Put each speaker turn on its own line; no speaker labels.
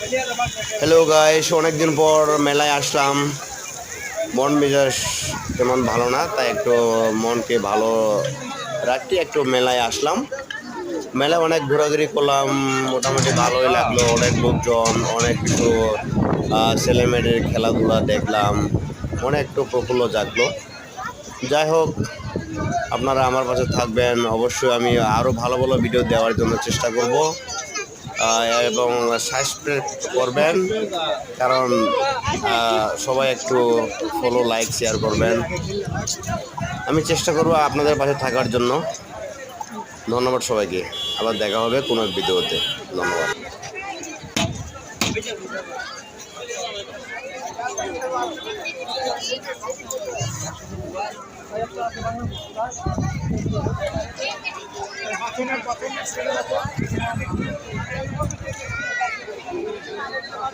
Hello guys, অনেকদিন পর মেলায় আসলাম। মন মেজাজ তেমন ভালো না, তাই একটু মনকে ভালো রাখতে একটু মেলায় আসলাম। মেলায় অনেক ঘোরাঘুরি করলাম, মোটামুটি ভালোই লাগলো। অনেক লোকজন, অনেক কিছু ছেলেমেয়েদের খেলাধুলা দেখলাম, মনে একটু প্রফুল্ল জাগলো। যাই হোক, আপনারা আমার পাশে থাকবেন, অবশ্যই আমি আরও ভালো ভালো ভিডিও দেওয়ার জন্য চেষ্টা করব এবং সাবস্ক্রাইব করবেন, কারণ সবাই একটু ফলো লাইক শেয়ার করবেন। আমি চেষ্টা করব আপনাদের পাশে থাকার জন্য। ধন্যবাদ সবাইকে। আবার দেখা হবে কোনো এক ভিডিওতে। ধন্যবাদ।